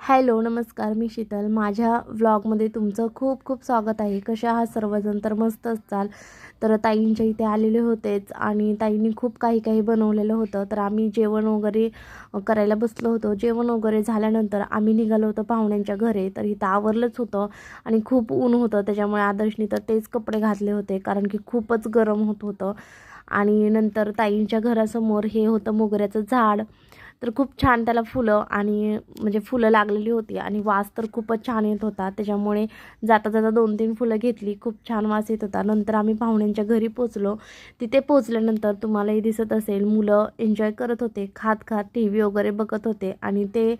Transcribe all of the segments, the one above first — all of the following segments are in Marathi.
हॅलो नमस्कार, मी शीतल. माझ्या व्लॉगमध्ये तुमचं खूप खूप स्वागत आहे. कशा आहात सर्वजण? तर मस्त असाल. तर ताईंच्या इथे आलेले होतेच आणि ताईंनी खूप काही काही बनवलेलं होतं. तर आम्ही जेवण वगैरे करायला बसलो होतो. जेवण वगैरे झाल्यानंतर आम्ही निघालो होतो पाहुण्यांच्या घरी. तर इथं आवरलंच होतं आणि खूप ऊन होतं, त्याच्यामुळे आदर्शनी तर तेच कपडे घातले होते कारण की खूपच गरम होत होतं. आणि नंतर ताईंच्या घरासमोर हे होतं मोगऱ्याचं झाड. तर खूप छान त्याला फुलं आणि म्हणजे फुलं लागलेली होती आणि वास तर खूपच छान येत होता. त्याच्यामुळे जाता जाता 2-3 फुलं घेतली. खूप छान वास येत होता. नंतर आम्ही पाहुण्यांच्या घरी पोचलो. तिथे पोचल्यानंतर तुम्हालाही दिसत असेल, मुलं एन्जॉय करत होते, खात खात टी व्ही वगैरे बघत होते आणि ते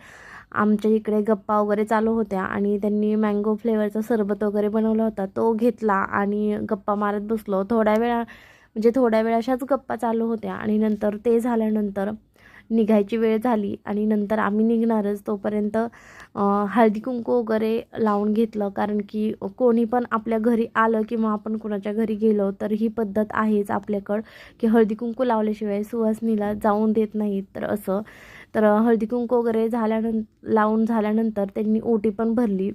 आमच्या इकडे गप्पा वगैरे चालू होत्या आणि त्यांनी मँगो फ्लेवरचा सरबत वगैरे बनवला होता, तो घेतला आणि गप्पा मारत बसलो. थोड्या वेळ अशाच गप्पा चालू होत्या आणि नंतर ते झाल्यानंतर निघायची वेळ झाली आणि नंतर आम्ही निघणारच तोपर्यंत हळदी कुंकू वगैरे लावून घेतलं. कारण की कोणी पण आपल्या घरी आलं किंवा आपण कोणाच्या घरी गेलो तर ही पद्धत आहेच आपल्याकडं की हळदी कुंकू लावल्याशिवाय सुवासिनीला जाऊन देत नाहीत. तर असं तर हळदी कुंकू वगैरे लावून झाल्यानंतर त्यांनी ओटी पण भरली.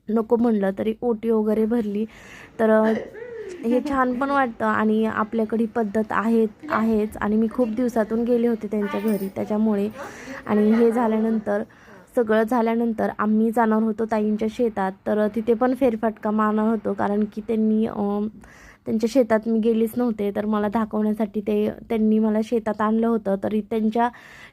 नको म्हणलं तरी ओटी वगैरे भरली. तर हे छान पण वाटतं आणि आपल्याकडे पद्धत आहेच आणि मी खूप दिवसातून गेले होते त्यांच्या घरी त्याच्यामुळे. आणि हे झाल्यानंतर सगळं झाल्यानंतर आम्ही जाणार होतो ताईंच्या शेतात. तर तिथे पण फेरफटका मारणार होतो कारण की त्यांच्या शेतात मी गेलीच नव्हते. तर मला दाखवण्यासाठी त्यांनी मला शेतात आणलं होतं. तरी त्यांच्या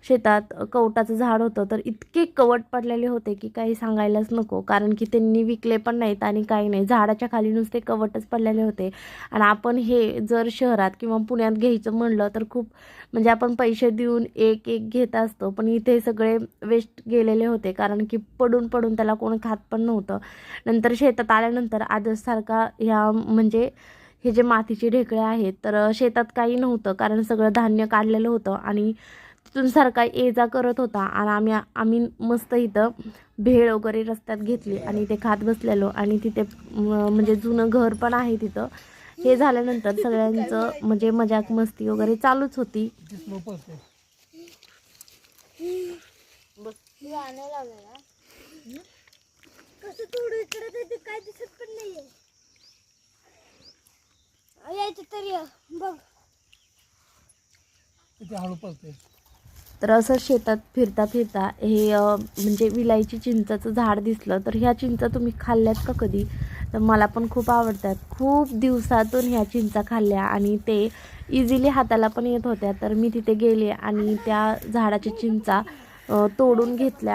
शेतात कवटाचं झाड होतं. तर इतके कवट पडलेले होते की काही सांगायलाच नको. कारण की त्यांनी विकले पण नाहीत आणि काही नाही, झाडाच्या खाली नुसते कवटच पडलेले होते. आणि आपण हे जर शहरात किंवा पुण्यात घ्यायचं म्हणलं तर खूप म्हणजे आपण पैसे देऊन एक एक घेत असतो, पण इथे सगळे वेस्ट गेलेले होते कारण की पडून पडून त्याला कोण खात पण नव्हतं. नंतर शेतात आल्यानंतर आजसारखा ह्या म्हणजे हे जे मातीचे ढेकळे आहेत, तर शेतात काही नव्हतं कारण सगळं धान्य काढलेलं होतं आणि तिथून सारखा ये जा करत होता. आणि आम्ही मस्त इथं भेळ वगैरे रस्त्यात घेतली आणि ते खात बसलेलो. आणि तिथे म्हणजे जुनं घर पण आहे तिथं. हे झाल्यानंतर सगळ्यांचं म्हणजे मजाक मस्ती वगैरे चालूच होती. काय दिसत पण नाहीये. यायचं तरी बघ किती हळू पळते. तर असं शेतात फिरता फिरता हे म्हणजे विलायची चिंचाचं झाड दिसलं. तर ह्या चिंचा तुम्ही खाल्ल्यात का कधी? तर मला पण खूप आवडतात. खूप दिवसातून ह्या चिंचा खाल्ल्या आणि ते इझिली हाताला पण येत होत्या. तर मी तिथे गेले आणि त्या झाडाच्या चिंचा तोडून घेतल्या